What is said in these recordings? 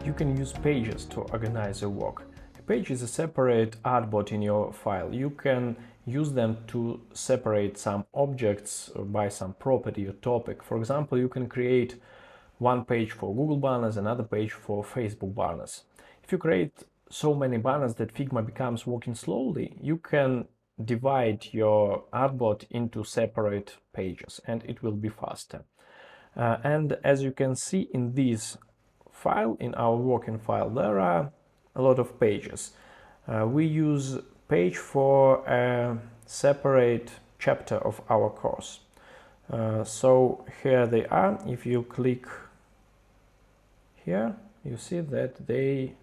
You can use pages to organize your work. A page is a separate artboard in your file. You can use them to separate some objects by some property or topic. For example, you can create one page for Google banners, another page for Facebook banners. If you create so many banners that Figma becomes working slowly, you can divide your artboard into separate pages and it will be faster. And as you can see in this file, in our working file, there are a lot of pages. We use page for a separate chapter of our course. So here they are. If you click here, you see that they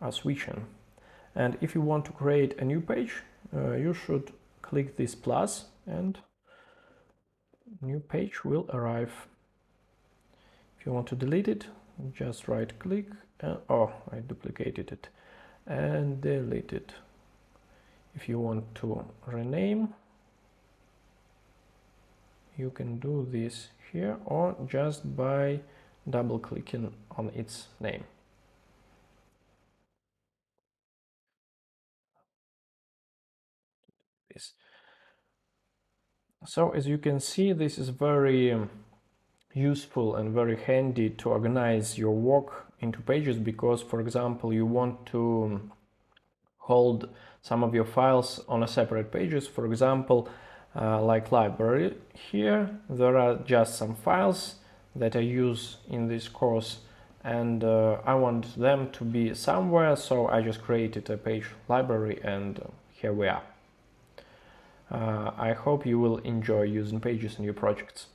are switching. And if you want to create a new page, you should click this plus and new page will arrive. If you want to delete it, just right click and, oh, I duplicated it, and delete it. If you want to rename, you can do this here or just by double clicking on its name. This. So as you can see, this is very useful and very handy to organize your work into pages, because for example you want to hold some of your files on a separate pages. For example, like library, here there are just some files that I use in this course and I want them to be somewhere, so I just created a page library and here we are. I hope you will enjoy using pages in your projects.